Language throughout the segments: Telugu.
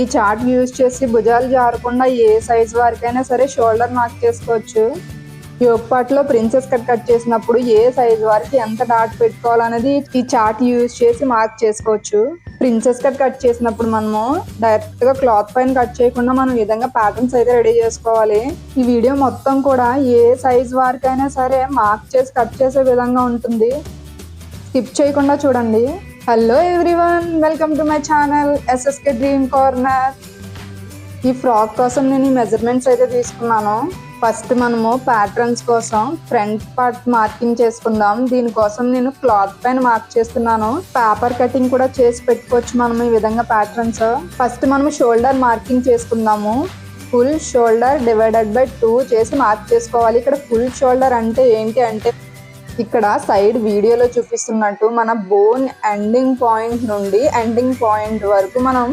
ఈ చార్ట్ యూజ్ చేసి భుజాలు జారకుండా ఏ సైజ్ వరకైనా సరే షోల్డర్ మార్క్ చేసుకోవచ్చు. యోక్ పార్ట్ లో ప్రిన్సెస్ కట్ చేసినప్పుడు ఏ సైజ్ వరకు ఎంత డాట్ పెట్టుకోవాలనేది ఈ చార్ట్ యూజ్ చేసి మార్క్ చేసుకోవచ్చు. ప్రిన్సెస్ కట్ చేసినప్పుడు మనము డైరెక్ట్ గా క్లాత్ పైన కట్ చేయకుండా మనం ఈ విధంగా ప్యాటర్న్స్ అయితే రెడీ చేసుకోవాలి. ఈ వీడియో మొత్తం కూడా ఏ సైజ్ వరకైనా సరే మార్క్ చేసి కట్ చేసే విధంగా ఉంటుంది. స్కిప్ చేయకుండా చూడండి. Hello everyone, welcome to my channel SSK dream corner. ఈ ఫ్రాక్ కోసం నేను ఈ మెజర్మెంట్స్ అయితే తీసుకున్నాను. ఫస్ట్ మనము ప్యాటర్న్స్ కోసం ఫ్రంట్ పార్ట్ మార్కింగ్ చేసుకుందాం. దీనికోసం నేను క్లాత్ పైన మార్క్ చేస్తున్నాను. పేపర్ కటింగ్ కూడా చేసి పెట్టుకోవచ్చు మనం ఈ విధంగా ప్యాటర్న్స్. ఫస్ట్ మనము షోల్డర్ మార్కింగ్ చేసుకుందాము. ఫుల్ షోల్డర్ డివైడెడ్ బై 2 చేసి మార్క్ చేసుకోవాలి. ఇక్కడ ఫుల్ షోల్డర్ అంటే ఏంటి అంటే ఇక్కడ సైడ్ వీడియోలో చూపిస్తున్నట్టు మన బోన్ ఎండింగ్ పాయింట్ నుండి ఎండింగ్ పాయింట్ వరకు మనం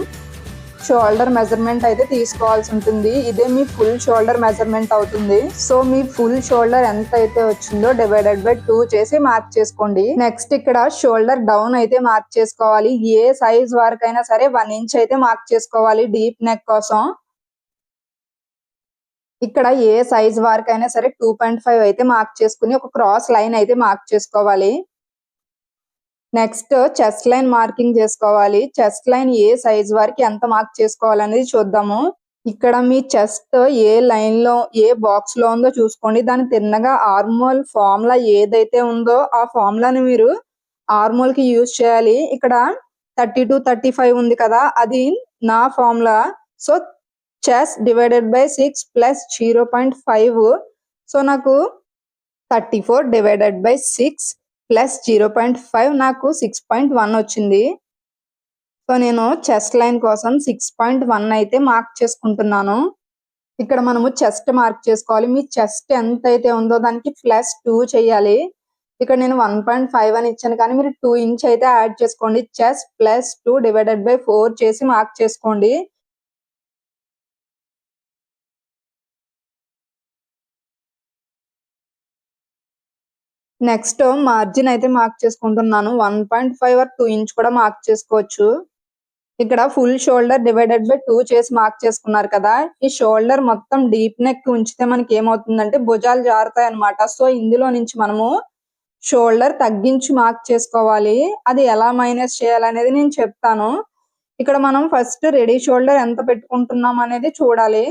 షోల్డర్ మెజర్మెంట్ అయితే తీసుకోవాల్సి ఉంటుంది. ఇదే మీ ఫుల్ షోల్డర్ మెజర్మెంట్ అవుతుంది. సో మీ ఫుల్ షోల్డర్ ఎంత అయితే వచ్చిందో డివైడెడ్ బై 2 చేసి మార్క్ చేసుకోండి. నెక్స్ట్ ఇక్కడ షోల్డర్ డౌన్ అయితే మార్క్ చేసుకోవాలి. ఏ సైజ్ వరకైనా సరే 1 ఇంచ్ అయితే మార్క్ చేసుకోవాలి డీప్ నెక్ కోసం. ఇక్కడ ఏ సైజ్ వరకైనా సరే 2.5 అయితే మార్క్ చేసుకుని ఒక క్రాస్ లైన్ అయితే మార్క్ చేసుకోవాలి. నెక్స్ట్ చెస్ట్ లైన్ మార్కింగ్ చేసుకోవాలి. చెస్ట్ లైన్ ఏ సైజ్ వరకు ఎంత మార్క్ చేసుకోవాలనేది చూద్దాము. ఇక్కడ మీ చెస్ట్ ఏ లైన్ లో ఏ బాక్స్ లో ఉందో చూసుకోండి. దాని తిన్నగా ఆర్మోల్ ఫార్ములా ఏదైతే ఉందో ఆ ఫార్ములాని మీరు ఆర్మోల్ కి యూజ్ చేయాలి. ఇక్కడ 32-35 ఉంది కదా, అది నా formula. So chest divided by 6 plus 0.5. So నాకు 34 డివైడెడ్ బై 6 ప్లస్ 0.5 నాకు 6.1 వచ్చింది. సో నేను చెస్ట్ లైన్ కోసం 6.1 అయితే మార్క్ చేసుకుంటున్నాను. ఇక్కడ మనము చెస్ట్ మార్క్ చేసుకోవాలి. మీ చెస్ట్ ఎంత అయితే ఉందో దానికి +2 చేయాలి. ఇక్కడ నేను 1.5 అని ఇచ్చాను కానీ మీరు 2 ఇంచ్ అయితే యాడ్ చేసుకోండి. చెస్ట్ +2 డివైడెడ్ బై 4 చేసి మార్క్ చేసుకోండి. నెక్స్ట్ మార్జిన్ అయితే మార్క్ చేసుకుంటున్నాను. 1.5 or 2 ఇంచ్ కూడా మార్క్ చేసుకోవచ్చు. ఇక్కడ ఫుల్ షోల్డర్ డివైడెడ్ బై 2 చేసి మార్క్ చేసుకున్నారు కదా, ఈ షోల్డర్ మొత్తం డీప్ నెక్ ఉంచితే మనకి ఏమవుతుందంటే భుజాలు జారుతాయి అనమాట. సో ఇందులో నుంచి మనము షోల్డర్ తగ్గించి మార్క్ చేసుకోవాలి. అది ఎలా మైనస్ చేయాలనేది నేను చెప్తాను. ఇక్కడ మనం ఫస్ట్ రెడీ షోల్డర్ ఎంత పెట్టుకుంటున్నాం అనేది చూడాలి.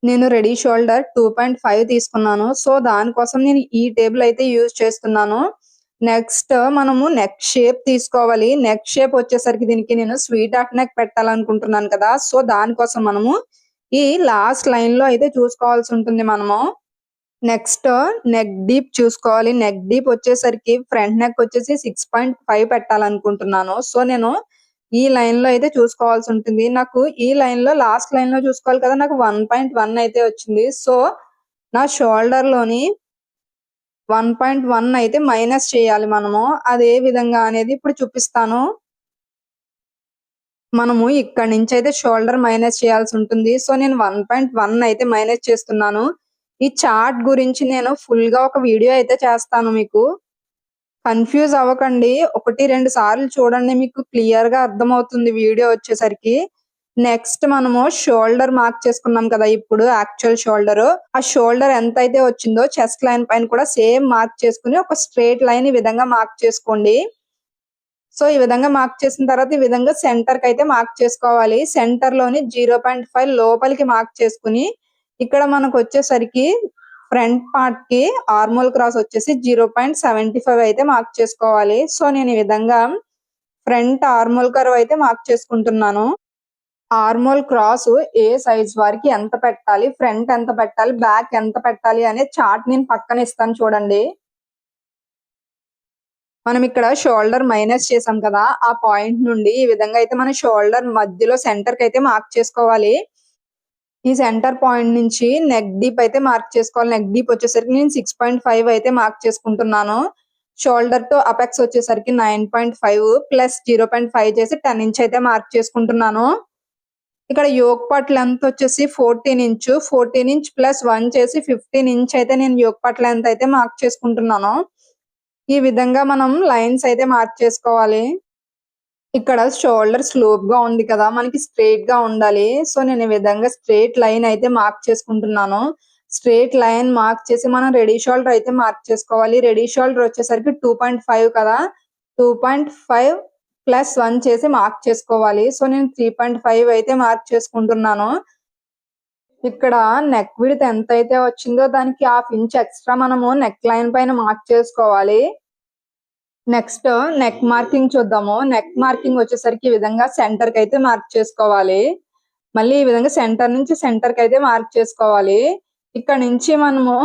నేను రెడీ షోల్డర్ 2.5 తీసుకున్నాను. సో దానికోసం నేను ఈ టేబుల్ అయితే యూజ్ చేస్తున్నాను. నెక్స్ట్ మనము నెక్ షేప్ తీసుకోవాలి. నెక్ షేప్ వచ్చేసరికి దీనికి నేను స్వీట్ హార్ట్ నెక్ పెట్టాలనుకుంటున్నాను కదా, సో దానికోసం మనము ఈ లాస్ట్ లైన్ లో అయితే చూసుకోవాల్సి ఉంటుంది మనము. నెక్స్ట్ నెక్ డీప్ చూసుకోవాలి. నెక్ డీప్ వచ్చేసరికి ఫ్రంట్ నెక్ వచ్చేసి 6.5 పెట్టాలనుకుంటున్నాను. సో నేను ఈ లైన్ లో అయితే చూసుకోవాల్సి ఉంటుంది. నాకు ఈ లైన్ లో లాస్ట్ లైన్ లో చూసుకోవాలి కదా, నాకు 1.1 అయితే వచ్చింది. సో నా షోల్డర్ లోని 1.1 అయితే మైనస్ చేయాలి మనము. అదే విధంగా అనేది ఇప్పుడు చూపిస్తాను. మనము ఇక్కడ నుంచి అయితే షోల్డర్ మైనస్ చేయాల్సి ఉంటుంది. సో నేను 1.1 అయితే మైనస్ చేస్తున్నాను. ఈ చార్ట్ గురించి నేను ఫుల్ గా ఒక వీడియో అయితే చేస్తాను. మీకు కన్ఫ్యూజ్ అవ్వకండి, 1-2 సార్లు చూడండి, మీకు క్లియర్ గా అర్థమవుతుంది వీడియో వచ్చేసరికి. నెక్స్ట్ మనము షోల్డర్ మార్క్ చేసుకున్నాం కదా, ఇప్పుడు యాక్చువల్ షోల్డర్, ఆ షోల్డర్ ఎంత అయితే వచ్చిందో చెస్ట్ లైన్ పైన కూడా సేమ్ మార్క్ చేసుకుని ఒక స్ట్రైట్ లైన్ ఈ విధంగా మార్క్ చేసుకోండి. సో ఈ విధంగా మార్క్ చేసిన తర్వాత ఈ విధంగా సెంటర్ కి అయితే మార్క్ చేసుకోవాలి. సెంటర్ లోని 0.5 లోపలికి మార్క్ చేసుకుని ఇక్కడ మనకు వచ్చేసరికి ఫ్రంట్ పార్ట్ కి ఆర్మోల్ క్రాస్ వచ్చేసి 0.75 అయితే మార్క్ చేసుకోవాలి. సో నేను ఈ విధంగా ఫ్రంట్ ఆర్మోల్ కర్వ్ అయితే మార్క్ చేసుకుంటున్నాను. ఆర్మోల్ క్రాస్ ఏ సైజ్ వారికి ఎంత పెట్టాలి, ఫ్రంట్ ఎంత పెట్టాలి, బ్యాక్ ఎంత పెట్టాలి అనే చార్ట్ నేను పక్కన ఇస్తాను చూడండి. మనం ఇక్కడ షోల్డర్ మైనస్ చేసాం కదా, ఆ పాయింట్ నుండి ఈ విధంగా అయితే మన షోల్డర్ మధ్యలో సెంటర్ కి అయితే మార్క్ చేసుకోవాలి. ఈ సెంటర్ పాయింట్ నుంచి నెక్ డీప్ అయితే మార్క్ చేసుకోవాలి. నెక్ డీప్ వచ్చేసరికి నేను 6.5 అయితే మార్క్ చేసుకుంటున్నాను. షోల్డర్ తో అపెక్స్ వచ్చేసరికి 9.5 ప్లస్ 0.5 చేసి 10 ఇంచ్ అయితే మార్క్ చేసుకుంటున్నాను. ఇక్కడ యోక్ పార్ట్ లెంత్ వచ్చేసి 14 ఇంచ్. 14 ఇంచ్ ప్లస్ 1 చేసి 15 ఇంచ్ అయితే నేను యోక్ పార్ట్ లెంత్ అయితే మార్క్ చేసుకుంటున్నాను. ఈ విధంగా మనం లైన్స్ అయితే మార్క్ చేసుకోవాలి. ఇక్కడ షోల్డర్ స్లోప్ గా ఉంది కదా, మనకి స్ట్రైట్ గా ఉండాలి. సో నేను ఈ విధంగా స్ట్రైట్ లైన్ అయితే మార్క్ చేసుకుంటున్నాను. స్ట్రైట్ లైన్ మార్క్ చేసి మనం రెడీ షోల్డర్ అయితే మార్క్ చేసుకోవాలి. రెడీ షోల్డర్ వచ్చేసరికి 2.5 కదా, 2.5 ప్లస్ 1 చేసి మార్క్ చేసుకోవాలి. సో నేను 3.5 అయితే మార్క్ చేసుకుంటున్నాను. ఇక్కడ నెక్ విడ్త్ ఎంత అయితే వచ్చిందో దానికి 1/2 ఇంచ్ ఎక్స్ట్రా మనము నెక్ లైన్ పైన మార్క్ చేసుకోవాలి. నెక్స్ట్ నెక్ మార్కింగ్ చూద్దాము. నెక్ మార్కింగ్ వచ్చేసరికి ఈ విధంగా సెంటర్ కి అయితే మార్క్ చేసుకోవాలి. మళ్ళీ ఈ విధంగా సెంటర్ నుంచి సెంటర్ కి అయితే మార్క్ చేసుకోవాలి. ఇక్కడ నుంచి మనము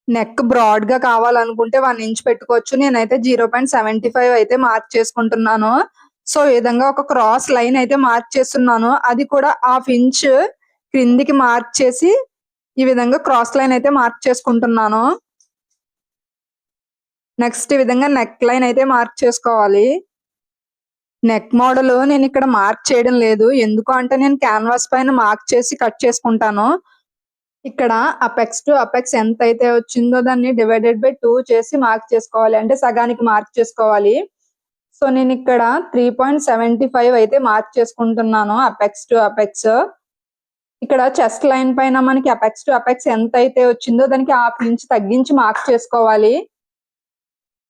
నెక్ బ్రాడ్ గా కావాలనుకుంటే 1 ఇంచ్ పెట్టుకోవచ్చు. నేనైతే 0.75 అయితే మార్క్ చేసుకుంటున్నాను. సో ఈ విధంగా ఒక క్రాస్ లైన్ అయితే మార్క్ చేస్తున్నాను. అది కూడా 1/2 ఇంచ్ క్రిందికి మార్క్ చేసి ఈ విధంగా క్రాస్ లైన్ అయితే మార్క్ చేసుకుంటున్నాను. నెక్స్ట్ ఈ విధంగా నెక్ లైన్ అయితే మార్క్ చేసుకోవాలి. నెక్ మోడల్ నేను ఇక్కడ మార్క్ చేయడం లేదు, ఎందుకు అంటే నేను క్యాన్వాస్ పైన మార్క్ చేసి కట్ చేసుకుంటాను. ఇక్కడ అపెక్స్ టు అపెక్స్ ఎంత అయితే వచ్చిందో దాన్ని డివైడెడ్ బై 2 చేసి మార్క్ చేసుకోవాలి, అంటే సగానికి మార్క్ చేసుకోవాలి. సో నేను ఇక్కడ 3.75 అయితే మార్క్ చేసుకుంటున్నాను అపెక్స్ టు అపెక్స్. ఇక్కడ చెస్ట్ లైన్ పైన మనకి అపెక్స్ టు అపెక్స్ ఎంత అయితే వచ్చిందో దానికి 1/2 ఇంచ్ తగ్గించి మార్క్ చేసుకోవాలి.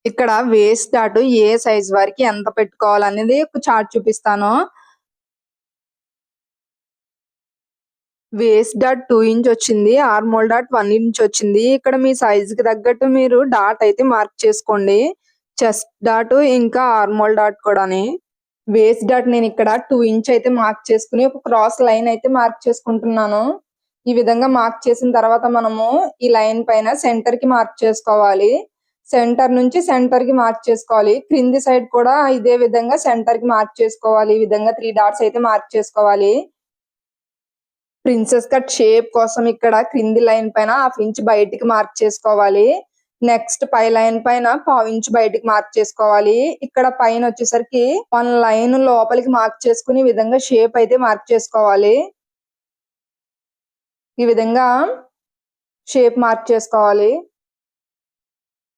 ఇక్కడ వేస్ట్ డాట్ ఏ సైజ్ వరకు ఎంత పెట్టుకోవాలనేది ఒక చార్ట్ చూపిస్తాను. వేస్ట్ డాట్ 2 ఇంచ్ వచ్చింది, ఆర్మోల్ డాట్ 1 ఇంచ్ వచ్చింది. ఇక్కడ మీ సైజ్ కి తగ్గట్టు మీరు డాట్ అయితే మార్క్ చేసుకోండి, చెస్ట్ డాట్ ఇంకా ఆర్మోల్ డాట్ కూడాని. వేస్ట్ డాట్ నేను ఇక్కడ 2 ఇంచ్ అయితే మార్క్ చేసుకుని ఒక క్రాస్ లైన్ అయితే మార్క్ చేసుకుంటున్నాను. ఈ విధంగా మార్క్ చేసిన తర్వాత మనము ఈ లైన్ పైన సెంటర్ కి మార్క్ చేసుకోవాలి. సెంటర్ నుంచి సెంటర్ కి మార్క్ చేసుకోవాలి. క్రింది సైడ్ కూడా ఇదే విధంగా సెంటర్ కి మార్క్ చేసుకోవాలి. ఈ విధంగా 3 డాట్స్ అయితే మార్క్ చేసుకోవాలి. ప్రిన్సెస్ కట్ షేప్ కోసం ఇక్కడ క్రింది లైన్ పైన 1/2 ఇంచ్ బయటికి మార్క్ చేసుకోవాలి. నెక్స్ట్ పై లైన్ పైన 1/4 ఇంచ్ బయటికి మార్క్ చేసుకోవాలి. ఇక్కడ పైన వచ్చేసరికి 1 లైన్ లోపలికి మార్క్ చేసుకుని ఈ విధంగా షేప్ అయితే మార్క్ చేసుకోవాలి. ఈ విధంగా షేప్ మార్క్ చేసుకోవాలి.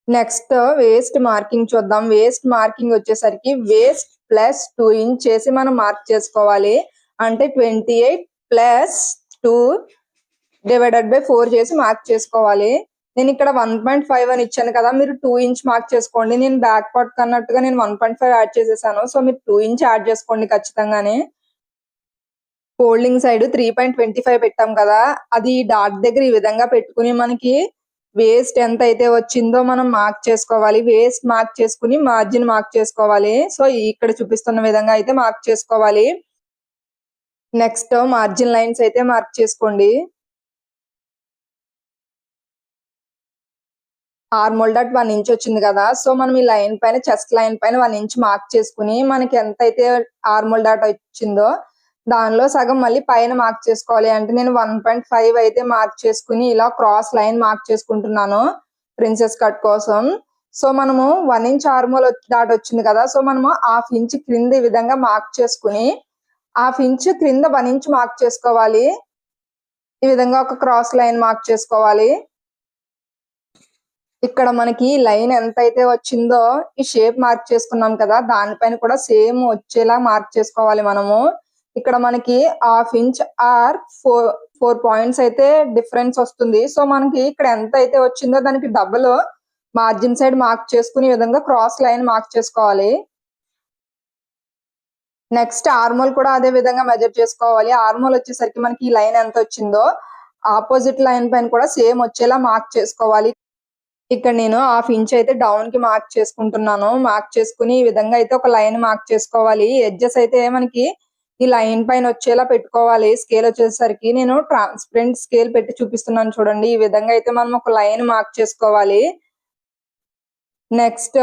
నెక్స్ట్ వేస్ట్ మార్కింగ్ చూద్దాం. వేస్ట్ మార్కింగ్ వచ్చేసరికి వేస్ట్ ప్లస్ 2 ఇంచ్ చేసి మనం మార్క్ చేసుకోవాలి, అంటే 28 ప్లస్ 2 డివైడెడ్ బై 4 చేసి మార్క్ చేసుకోవాలి. నేను ఇక్కడ 1.5 అని ఇచ్చాను కదా, మీరు 2 ఇంచ్ మార్క్ చేసుకోండి. నేను బ్యాక్ పార్ట్ కన్నట్టుగా నేను 1.5 యాడ్ చేసేసాను. సో మీరు 2 ఇంచ్ యాడ్ చేసుకోండి ఖచ్చితంగానే. ఫోల్డింగ్ సైడ్ 3.25 పెట్టాం కదా, అది డాట్ దగ్గర ఈ విధంగా పెట్టుకుని మనకి వేస్ట్ ఎంత అయితే వచ్చిందో మనం మార్క్ చేసుకోవాలి. వేస్ట్ మార్క్ చేసుకుని మార్జిన్ మార్క్ చేసుకోవాలి. సో ఇక్కడ చూపిస్తున్న విధంగా అయితే మార్క్ చేసుకోవాలి. నెక్స్ట్ మార్జిన్ లైన్స్ అయితే మార్క్ చేసుకోండి. ఆర్మోల్ డాట్ 1 ఇంచ్ వచ్చింది కదా, సో మనం ఈ లైన్ పైన చెస్ట్ లైన్ పైన 1 ఇంచ్ మార్క్ చేసుకుని మనకి ఎంత అయితే ఆర్మోల్ డాట్ వచ్చిందో దానిలో సగం మళ్ళీ పైన మార్క్ చేసుకోవాలి. అంటే నేను 1.5 అయితే మార్క్ చేసుకుని ఇలా క్రాస్ లైన్ మార్క్ చేసుకుంటున్నాను ప్రిన్సెస్ కట్ కోసం. సో మనము 1 ఇంచ్ ఆర్మోల్ డాట్ వచ్చింది కదా, సో మనము 1/2 ఇంచ్ క్రింద ఈ విధంగా మార్క్ చేసుకుని 1/2 ఇంచ్ క్రింద 1 ఇంచ్ మార్క్ చేసుకోవాలి. ఈ విధంగా ఒక క్రాస్ లైన్ మార్క్ చేసుకోవాలి. ఇక్కడ మనకి లైన్ ఎంత అయితే వచ్చిందో ఈ షేప్ మార్క్ చేసుకున్నాం కదా, దానిపైన కూడా సేమ్ వచ్చేలా మార్క్ చేసుకోవాలి మనము. ఇక్కడ మనకి 1/2 ఇంచ్ ఆర్ 4 పాయింట్స్ అయితే డిఫరెన్స్ వస్తుంది. సో మనకి ఇక్కడ ఎంత అయితే వచ్చిందో దానికి డబుల్ మార్జిన్ సైడ్ మార్క్ చేసుకుని ఈ విధంగా క్రాస్ లైన్ మార్క్ చేసుకోవాలి. నెక్స్ట్ ఆర్మోల్ కూడా అదే విధంగా మెజర్ చేసుకోవాలి. ఆర్మోల్ వచ్చేసరికి మనకి ఈ లైన్ ఎంత వచ్చిందో ఆపోజిట్ లైన్ పైన కూడా సేమ్ వచ్చేలా మార్క్ చేసుకోవాలి. ఇక్కడ నేను 1/2 ఇంచ్ అయితే డౌన్ కి మార్క్ చేసుకుంటున్నాను. మార్క్ చేసుకుని ఈ విధంగా అయితే ఒక లైన్ మార్క్ చేసుకోవాలి. ఎడ్జెస్ అయితే మనకి ఈ లైన్ పైన వచ్చేలా పెట్టుకోవాలి. స్కేల్ వచ్చేసరికి నేను ట్రాన్స్పరెంట్ స్కేల్ పెట్టి చూపిస్తున్నాను చూడండి. ఈ విధంగా అయితే మనం ఒక లైన్ మార్క్ చేసుకోవాలి. నెక్స్ట్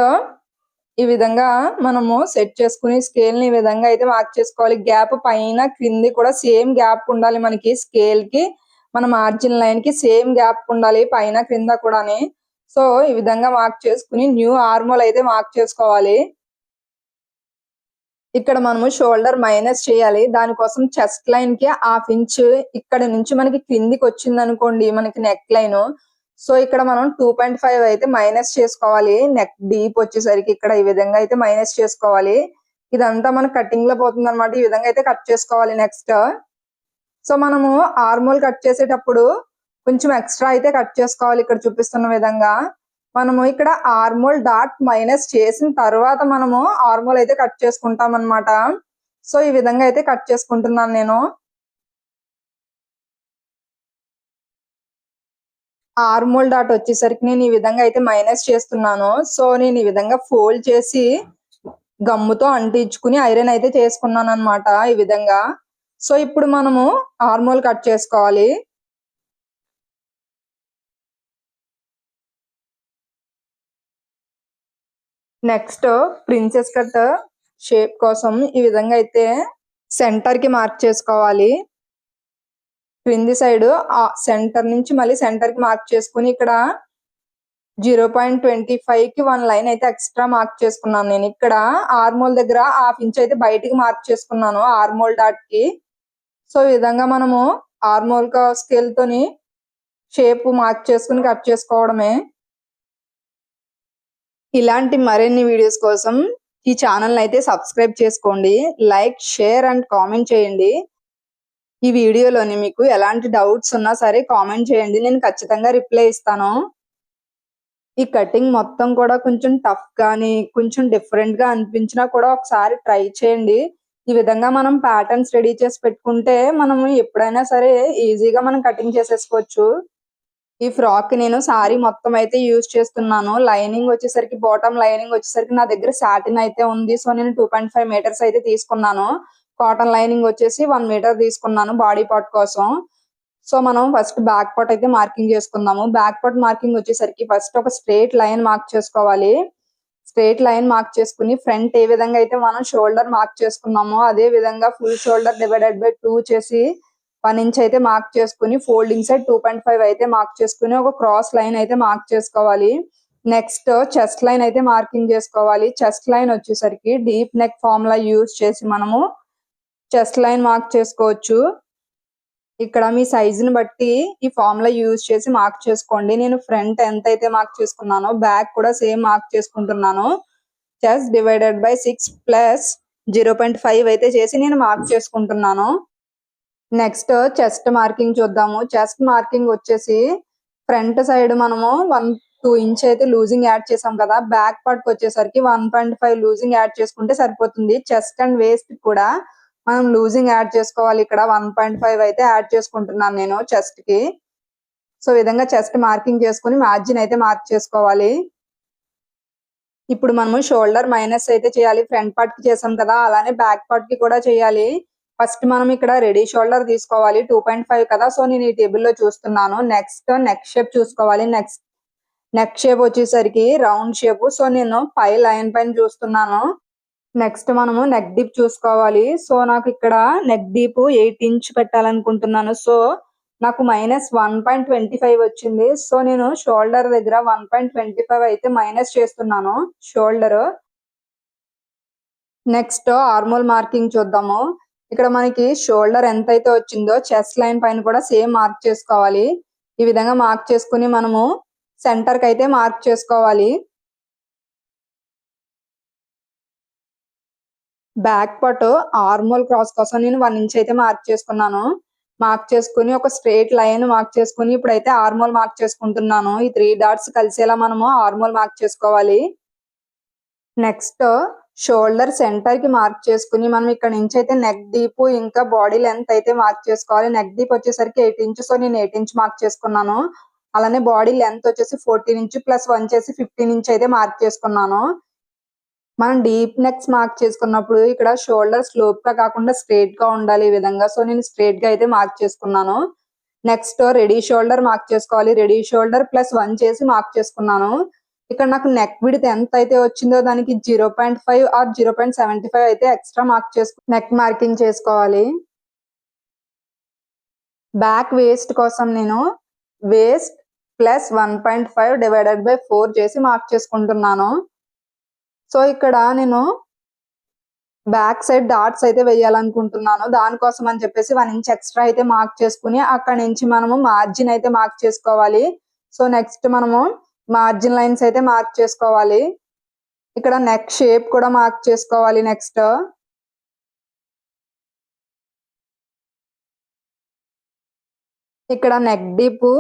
ఈ విధంగా మనము సెట్ చేసుకుని స్కేల్ ని ఈ విధంగా అయితే మార్క్ చేసుకోవాలి. గ్యాప్ పైన క్రింది కూడా సేమ్ గ్యాప్ ఉండాలి మనకి. స్కేల్ కి మన మార్జిన్ లైన్ కి సేమ్ గ్యాప్ ఉండాలి పైన క్రింద కూడాని. సో ఈ విధంగా మార్క్ చేసుకుని న్యూ ఆర్మోల్ అయితే మార్క్ చేసుకోవాలి. ఇక్కడ మనము షోల్డర్ మైనస్ చేయాలి. దానికోసం చెస్ట్ లైన్ కి 1/2 ఇంచ్ ఇక్కడ నుంచి మనకి కిందికి వచ్చింది అనుకోండి మనకి నెక్ లైన్. సో ఇక్కడ మనం 2.5 అయితే మైనస్ చేసుకోవాలి. నెక్ డీప్ వచ్చేసరికి ఇక్కడ ఈ విధంగా అయితే మైనస్ చేసుకోవాలి. ఇదంతా మనకు కటింగ్ లో పోతుంది అనమాట. ఈ విధంగా అయితే కట్ చేసుకోవాలి. నెక్స్ట్ సో మనము ఆర్మోల్ కట్ చేసేటప్పుడు కొంచెం ఎక్స్ట్రా అయితే కట్ చేసుకోవాలి. ఇక్కడ చూపిస్తున్న విధంగా మనము ఇక్కడ ఆర్మోల్ డాట్ మైనస్ చేసిన తర్వాత మనము ఆర్మోల్ అయితే కట్ చేసుకుంటాం అనమాట. సో ఈ విధంగా అయితే కట్ చేసుకుంటున్నాను నేను. ఆర్మోల్ డాట్ వచ్చేసరికి నేను ఈ విధంగా అయితే మైనస్ చేస్తున్నాను. సో నేను ఈ విధంగా ఫోల్డ్ చేసి గమ్ముతో అంటించుకుని ఐరన్ అయితే చేసుకున్నాను అనమాట ఈ విధంగా. సో ఇప్పుడు మనము ఆర్మోల్ కట్ చేసుకోవాలి. నెక్స్ట్ ప్రిన్సెస్ కట్ షేప్ కోసం ఈ విధంగా అయితే సెంటర్ కి మార్క్ చేసుకోవాలి. క్రింది సైడ్ సెంటర్ నుంచి మళ్ళీ సెంటర్ కి మార్క్ చేసుకుని ఇక్కడ 0.25 కి 1 లైన్ అయితే ఎక్స్ట్రా మార్క్ చేసుకున్నాను నేను. ఇక్కడ ఆర్మోల్ దగ్గర 1/2 ఇంచ్ అయితే బయటికి మార్క్ చేసుకున్నాను ఆర్మోల్ డాట్ కి. సో ఈ విధంగా మనము ఆర్మోల్ స్కేల్ తోని షేప్ మార్క్ చేసుకుని కట్ చేసుకోవడమే. ఇలాంటి మరిన్ని వీడియోస్ కోసం ఈ ఛానల్ అయితే సబ్స్క్రైబ్ చేసుకోండి. లైక్, షేర్ అండ్ కామెంట్ చేయండి. ఈ వీడియోలోని మీకు ఎలాంటి డౌట్స్ ఉన్నా సరే కామెంట్ చేయండి, నేను ఖచ్చితంగా రిప్లై ఇస్తాను. ఈ కటింగ్ మొత్తం కూడా కొంచెం టఫ్ గానీ కొంచెం డిఫరెంట్ గా అనిపించినా కూడా ఒకసారి ట్రై చేయండి. ఈ విధంగా మనం ప్యాటర్న్స్ రెడీ చేసి పెట్టుకుంటే మనము ఎప్పుడైనా సరే ఈజీగా మనం కటింగ్ చేసేసుకోవచ్చు. ఈ ఫ్రాక్ నేను సారీ మొత్తం అయితే యూజ్ చేస్తున్నాను. లైనింగ్ వచ్చేసరికి బాటమ్ లైనింగ్ వచ్చేసరికి నా దగ్గర సాటిన్ అయితే ఉంది. సో నేను 2.5 మీటర్స్ అయితే తీసుకున్నాను. కాటన్ లైనింగ్ వచ్చేసి 1 మీటర్ తీసుకున్నాను బాడీ పార్ట్ కోసం. సో మనం ఫస్ట్ బ్యాక్ పార్ట్ అయితే మార్కింగ్ చేసుకుందాము. బ్యాక్ పార్ట్ మార్కింగ్ వచ్చేసరికి ఫస్ట్ ఒక స్ట్రేట్ లైన్ మార్క్ చేసుకోవాలి. స్ట్రేట్ లైన్ మార్క్ చేసుకుని ఫ్రంట్ ఏ విధంగా అయితే మనం షోల్డర్ మార్క్ చేసుకున్నామో అదే విధంగా ఫుల్ షోల్డర్ డివైడెడ్ బై 2 చేసి 1 ఇంచ్ అయితే మార్క్ చేసుకుని ఫోల్డింగ్ సైడ్ 2.5 అయితే మార్క్ చేసుకుని ఒక క్రాస్ లైన్ అయితే మార్క్ చేసుకోవాలి. నెక్స్ట్ చెస్ట్ లైన్ అయితే మార్కింగ్ చేసుకోవాలి. చెస్ట్ లైన్ వచ్చేసరికి డీప్ నెక్ ఫార్ములా యూజ్ చేసి మనము చెస్ట్ లైన్ మార్క్ చేసుకోవచ్చు. ఇక్కడ మీ సైజుని బట్టి ఈ ఫార్ములా యూజ్ చేసి మార్క్ చేసుకోండి. నేను ఫ్రంట్ ఎంత అయితే మార్క్ చేసుకున్నానో బ్యాక్ కూడా సేమ్ మార్క్ చేసుకుంటున్నాను. చెస్ట్ డివైడెడ్ బై 6 ప్లస్ 0.5 అయితే చేసి నేను మార్క్ చేసుకుంటున్నాను. నెక్స్ట్ చెస్ట్ మార్కింగ్ చూద్దాము. చెస్ట్ మార్కింగ్ వచ్చేసి ఫ్రంట్ సైడ్ మనము 1-2 ఇంచ్ అయితే లూజింగ్ యాడ్ చేసాం కదా, బ్యాక్ పార్ట్ వచ్చేసరికి 1.5 లూజింగ్ యాడ్ చేసుకుంటే సరిపోతుంది. చెస్ట్ అండ్ వేస్ట్ కూడా మనం లూజింగ్ యాడ్ చేసుకోవాలి. ఇక్కడ 1.5 అయితే యాడ్ చేసుకుంటున్నాను నేను చెస్ట్ కి. సో విధంగా చెస్ట్ మార్కింగ్ చేసుకుని మార్జిన్ అయితే మార్క్ చేసుకోవాలి. ఇప్పుడు మనము షోల్డర్ మైనస్ అయితే చేయాలి. ఫ్రంట్ పార్ట్ కి చేసాం కదా, అలానే బ్యాక్ పార్ట్ కి కూడా చేయాలి. ఫస్ట్ మనం ఇక్కడ రెడీ షోల్డర్ తీసుకోవాలి. 2.5 కదా, సో నేను ఈ టేబుల్ లో చూస్తున్నాను. నెక్స్ట్ నెక్ షేప్ చూసుకోవాలి. నెక్స్ట్ నెక్ షేప్ వచ్చేసరికి రౌండ్ షేప్, సో నేను పై లైన్ పైన చూస్తున్నాను. నెక్స్ట్ మనము నెక్ డీప్ చూసుకోవాలి. సో నాకు ఇక్కడ నెక్ డీప్ 8 ఇంచ్ పెట్టాలనుకుంటున్నాను. సో నాకు -1.25 వచ్చింది. సో నేను షోల్డర్ దగ్గర 1.25 అయితే మైనస్ చేస్తున్నాను షోల్డర్. నెక్స్ట్ ఆర్మోల్ మార్కింగ్ చూద్దాము. ఇక్కడ మనకి షోల్డర్ ఎంత అయితే వచ్చిందో చెస్ట్ లైన్ పైన కూడా సేమ్ మార్క్ చేసుకోవాలి. ఈ విధంగా మార్క్ చేసుకుని మనము సెంటర్ కి అయితే మార్క్ చేసుకోవాలి. బ్యాక్ పార్ట్ ఆర్మోల్ క్రాస్ కోసం నేను 1 ఇంచ్ అయితే మార్క్ చేసుకున్నాను. మార్క్ చేసుకుని ఒక స్ట్రేట్ లైన్ మార్క్ చేసుకుని ఇప్పుడైతే ఆర్మోల్ మార్క్ చేసుకుంటున్నాను. ఈ 3 డాట్స్ కలిసేలా మనము ఆర్మోల్ మార్క్ చేసుకోవాలి. నెక్స్ట్ షోల్డర్ సెంటర్ కి మార్క్ చేసుకుని మనం ఇక్కడ నుంచి అయితే నెక్ డీప్ ఇంకా బాడీ లెంత్ అయితే మార్క్ చేసుకోవాలి. నెక్ డీప్ వచ్చేసరికి 8 ఇంచ్, సో నేను 8 ఇంచ్ మార్క్ చేసుకున్నాను. అలానే బాడీ లెంత్ వచ్చేసి 14 ఇంచ్ ప్లస్ 1 చేసి 15 ఇంచ్ అయితే మార్క్ చేసుకున్నాను. మనం డీప్ నెక్స్ మార్క్ చేసుకున్నప్పుడు ఇక్కడ షోల్డర్ స్లోప్ గా కాకుండా స్ట్రేట్ గా ఉండాలి ఈ విధంగా. సో నేను స్ట్రేట్ గా అయితే మార్క్ చేసుకున్నాను. నెక్స్ట్ రెడీ షోల్డర్ మార్క్ చేసుకోవాలి. రెడీ షోల్డర్ ప్లస్ 1 చేసి మార్క్ చేసుకున్నాను. ఇక్కడ నాకు నెక్ విడ్త్ ఎంత అయితే వచ్చిందో దానికి 0.5 ఆర్ 0.75 అయితే ఎక్స్ట్రా మార్క్ చేసుకు నెక్ మార్కింగ్ చేసుకోవాలి. బ్యాక్ వేస్ట్ కోసం నేను వేస్ట్ ప్లస్ 1.5 డివైడెడ్ బై 4 చేసి మార్క్ చేసుకుంటున్నాను. సో ఇక్కడ నేను బ్యాక్ సైడ్ డాట్స్ అయితే వేయాలనుకుంటున్నాను. దానికోసం అని చెప్పేసి 1 ఇంచ్ ఎక్స్ట్రా అయితే మార్క్ చేసుకుని అక్కడ నుంచి మనము మార్జిన్ అయితే మార్క్ చేసుకోవాలి. సో నెక్స్ట్ మనము మార్జిన్ లైన్స్ అయితే మార్క్ చేసుకోవాలి. ఇక్కడ నెక్ షేప్ కూడా మార్క్ చేసుకోవాలి. నెక్స్ట్ ఇక్కడ నెక్ డీప్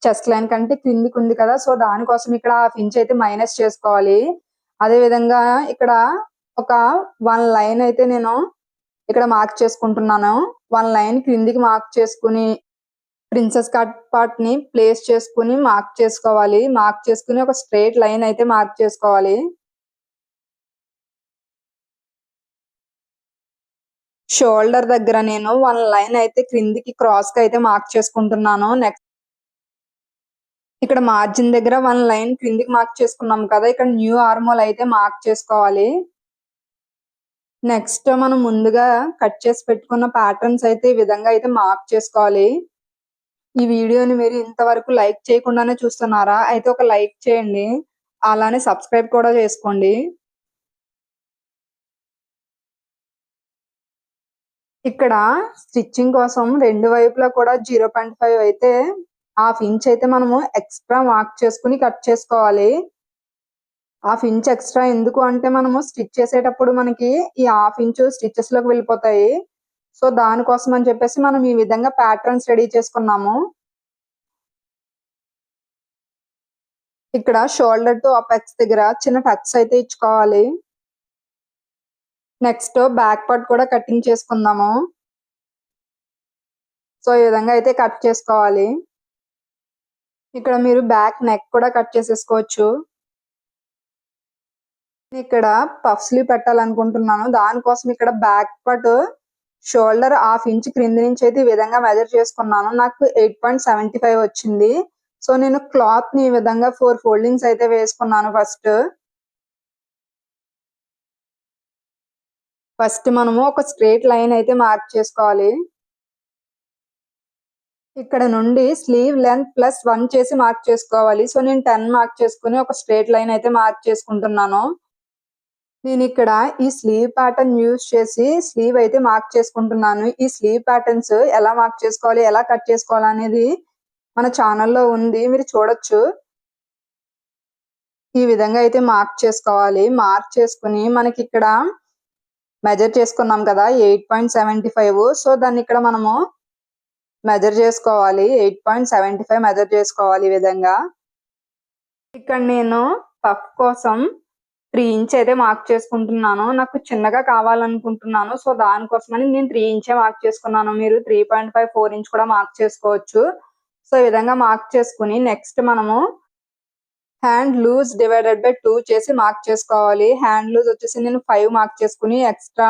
చెస్ట్ లైన్ కంటే కిందికి ఉంది కదా, సో దానికోసం ఇక్కడ హాఫ్ ఇంచ్ అయితే మైనస్ చేసుకోవాలి. అదే విధంగా ఇక్కడ ఒక 1 లైన్ అయితే నేను ఇక్కడ మార్క్ చేసుకుంటున్నాను. 1 లైన్ క్రిందికి మార్క్ చేసుకుని ప్రిన్సెస్ కట్ పార్ట్ ని ప్లేస్ చేసుకుని మార్క్ చేసుకోవాలి. మార్క్ చేసుకుని ఒక స్ట్రైట్ లైన్ అయితే మార్క్ చేసుకోవాలి. షోల్డర్ దగ్గర నేను 1 లైన్ అయితే క్రిందికి క్రాస్ గా అయితే మార్క్ చేసుకుంటున్నాను. నెక్స్ట్ ఇక్కడ మార్జిన్ దగ్గర 1 లైన్ క్రిందికి మార్క్ చేసుకున్నాం కదా, ఇక్కడ న్యూ ఆర్మోల్ అయితే మార్క్ చేసుకోవాలి. నెక్స్ట్ మనం ముందుగా కట్ చేసి పెట్టుకున్న ప్యాటర్న్స్ అయితే ఈ విధంగా అయితే మార్క్ చేసుకోవాలి. ఈ వీడియోని మీరు ఇంతవరకు లైక్ చేయకుండానే చూస్తున్నారా? అయితే ఒక లైక్ చేయండి, అలానే సబ్స్క్రైబ్ కూడా చేసుకోండి. ఇక్కడ స్టిచ్చింగ్ కోసం రెండు వైపులా కూడా 0.5 అయితే హాఫ్ ఇంచ్ అయితే మనము ఎక్స్ట్రా మార్క్ చేసుకుని కట్ చేసుకోవాలి. హాఫ్ ఇంచ్ ఎక్స్ట్రా ఎందుకు అంటే మనము స్టిచ్ చేసేటప్పుడు మనకి ఈ హాఫ్ ఇంచ్ స్టిచెస్ లోకి వెళ్ళిపోతాయి. సో దానికోసం అని చెప్పేసి మనం ఈ విధంగా ప్యాటర్న్స్ రెడీ చేసుకున్నాము. ఇక్కడ షోల్డర్ టు అపెక్స్ దగ్గర చిన్న టక్స్ అయితే ఇచ్చుకోవాలి. నెక్స్ట్ బ్యాక్ పార్ట్ కూడా కటింగ్ చేసుకుందాము. సో ఈ విధంగా అయితే కట్ చేసుకోవాలి. ఇక్కడ మీరు బ్యాక్ నెక్ కూడా కట్ చేసేసుకోవచ్చు. ఇక్కడ పఫ్ స్లీవ్ పెట్టాలనుకుంటున్నాను. దానికోసం ఇక్కడ back part shoulder half inch క్రింది నుంచి అయితే ఈ విధంగా మెజర్ చేసుకున్నాను. నాకు 8.75 వచ్చింది. సో నేను క్లాత్ ని ఈ విధంగా 4 ఫోల్డింగ్స్ అయితే వేసుకున్నాను. ఫస్ట్ మనము ఒక స్ట్రైట్ లైన్ అయితే మార్క్ చేసుకోవాలి. ఇక్కడ నుండి స్లీవ్ లెంత్ ప్లస్ 1 చేసి మార్క్ చేసుకోవాలి. సో నేను 10 మార్క్ చేసుకుని ఒక స్ట్రైట్ లైన్ అయితే మార్క్ చేసుకుంటున్నాను. నేను ఇక్కడ ఈ స్లీవ్ ప్యాటర్న్ యూజ్ చేసి స్లీవ్ అయితే మార్క్ చేసుకుంటున్నాను. ఈ స్లీవ్ ప్యాటర్న్స్ ఎలా మార్క్ చేసుకోవాలి, ఎలా కట్ చేసుకోవాలి అనేది మన ఛానల్లో ఉంది, మీరు చూడొచ్చు. ఈ విధంగా అయితే మార్క్ చేసుకోవాలి. మార్క్ చేసుకుని మనకి ఇక్కడ మెజర్ చేసుకున్నాం కదా 8.75. సో దాన్ని ఇక్కడ మనము మెజర్ చేసుకోవాలి. 8.75 మెజర్ చేసుకోవాలి. ఈ విధంగా ఇక్కడ నేను పఫ్ కోసం 3 ఇంచ్ అయితే మార్క్ చేసుకుంటున్నాను. నాకు చిన్నగా కావాలనుకుంటున్నాను. సో దానికోసమని నేను 3 ఇంచే మార్క్ చేసుకున్నాను. మీరు 3.5 4 ఇంచ్ కూడా మార్క్ చేసుకోవచ్చు. సో ఈ విధంగా మార్క్ చేసుకుని నెక్స్ట్ మనము హ్యాండ్ లూజ్ డివైడెడ్ బై 2 చేసి మార్క్ చేసుకోవాలి. హ్యాండ్ లూజ్ వచ్చేసి నేను 5 మార్క్ చేసుకుని ఎక్స్ట్రా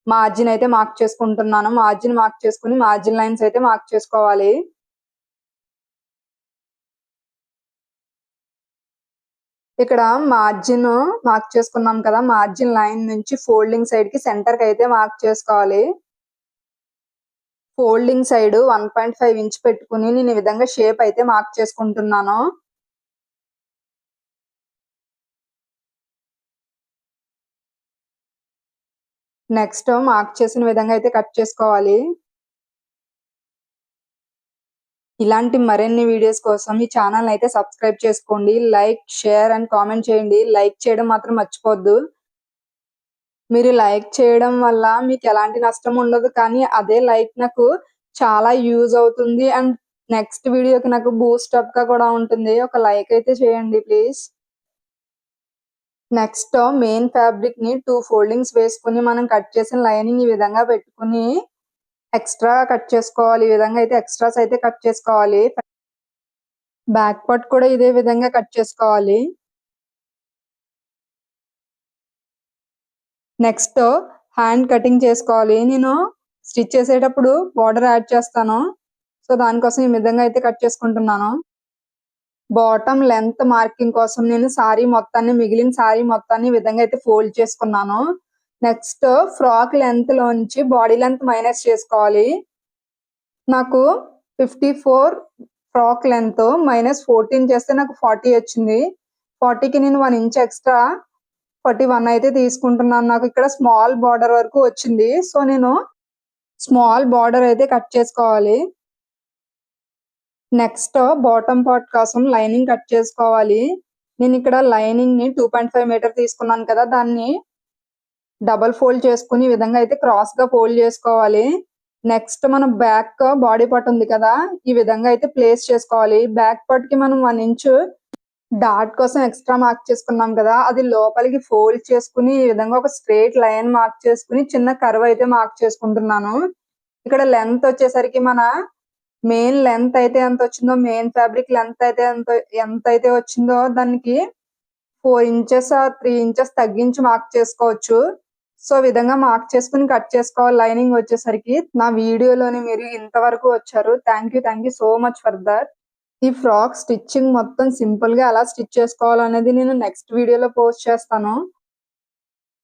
మార్జిన్ అయితే మార్క్ చేసుకుంటున్నాను. మార్జిన్ మార్క్ చేసుకుని మార్జిన్ లైన్స్ అయితే మార్క్ చేసుకోవాలి. ఇక్కడ మార్జిన్ మార్క్ చేసుకున్నాం కదా, మార్జిన్ లైన్ నుంచి ఫోల్డింగ్ సైడ్ కి సెంటర్ కి అయితే మార్క్ చేసుకోవాలి. ఫోల్డింగ్ సైడ్ 1.5 ఇంచ్ పెట్టుకుని నేను ఈ విధంగా షేప్ అయితే మార్క్ చేసుకుంటున్నాను. నెక్స్ట్ మార్క్ చేసిన విధంగా అయితే కట్ చేసుకోవాలి. ఇలాంటి మరిన్ని వీడియోస్ కోసం ఈ ఛానల్ అయితే సబ్స్క్రైబ్ చేసుకోండి. లైక్, షేర్ అండ్ కామెంట్ చేయండి. లైక్ చేయడం మాత్రం మర్చిపోద్దు. మీరు లైక్ చేయడం వల్ల మీకు ఎలాంటి నష్టం ఉండదు, కానీ అదే లైక్ నాకు చాలా యూజ్ అవుతుంది అండ్ నెక్స్ట్ వీడియోకి నాకు బూస్ట్ అప్ గా కూడా ఉంటుంది. ఒక లైక్ అయితే చేయండి ప్లీజ్. నెక్స్ట్ మెయిన్ ఫ్యాబ్రిక్ ని 2 ఫోల్డింగ్స్ వేసుకుని మనం కట్ చేసిన లైనింగ్ ఈ విధంగా పెట్టుకుని ఎక్స్ట్రా కట్ చేసుకోవాలి. ఈ విధంగా అయితే ఎక్స్ట్రాస్ అయితే కట్ చేసుకోవాలి. బ్యాక్ పార్ట్ కూడా ఇదే విధంగా కట్ చేసుకోవాలి. నెక్స్ట్ హ్యాండ్ కటింగ్ చేసుకోవాలి. నేను స్టిచ్ చేసేటప్పుడు బార్డర్ యాడ్ చేస్తాను. సో దానికోసం ఈ విధంగా అయితే కట్ చేసుకుంటున్నాను. బాటమ్ లెంత్ మార్కింగ్ కోసం నేను మిగిలిన సారీ మొత్తాన్ని ఈ విధంగా అయితే ఫోల్డ్ చేసుకున్నాను. నెక్స్ట్ ఫ్రాక్ లెంత్ లోంచి బాడీ లెంత్ మైనస్ చేసుకోవాలి. నాకు 54 ఫ్రాక్ లెంత్ మైనస్ 14 చేస్తే నాకు 40 వచ్చింది. 40కి నేను 1 ఇంచ్ ఎక్స్ట్రా 41 అయితే తీసుకుంటున్నాను. నాకు ఇక్కడ స్మాల్ బార్డర్ వరకు వచ్చింది. సో నేను స్మాల్ బార్డర్ అయితే కట్ చేసుకోవాలి. నెక్స్ట్ బాటమ్ పార్ట్ కోసం లైనింగ్ కట్ చేసుకోవాలి. నేను ఇక్కడ లైనింగ్ ని 2.5 మీటర్ తీసుకున్నాను కదా, దాన్ని డబల్ ఫోల్డ్ చేసుకుని ఈ విధంగా అయితే క్రాస్ గా ఫోల్డ్ చేసుకోవాలి. నెక్స్ట్ మనం బ్యాక్ బాడీ పార్ట్ ఉంది కదా, ఈ విధంగా అయితే ప్లేస్ చేసుకోవాలి. బ్యాక్ పార్ట్ కి మనం 1 ఇంచు డాట్ కోసం ఎక్స్ట్రా మార్క్ చేసుకున్నాం కదా, అది లోపలికి ఫోల్డ్ చేసుకుని ఈ విధంగా ఒక స్ట్రైట్ లైన్ మార్క్ చేసుకుని చిన్న కర్వ్ అయితే మార్క్ చేసుకుంటున్నాను. ఇక్కడ లెంత్ వచ్చేసరికి మన మెయిన్ లెంత్ అయితే ఎంత వచ్చిందో, మెయిన్ ఫ్యాబ్రిక్ లెంత్ అయితే ఎంత అయితే వచ్చిందో దానికి 4 ఇంచెస్ 3 ఇంచెస్ తగ్గించి మార్క్ చేసుకోవచ్చు. సో విధంగా మార్క్ చేసుకుని కట్ చేసుకోవాలి. లైనింగ్ వచ్చేసరికి నా వీడియోలోని మీరు ఇంతవరకు వచ్చారు. Thank you so much for that. ఈ ఫ్రాక్ స్టిచ్చింగ్ మొత్తం సింపుల్ గా ఎలా స్టిచ్ చేసుకోవాలనేది నేను నెక్స్ట్ వీడియోలో పోస్ట్ చేస్తాను.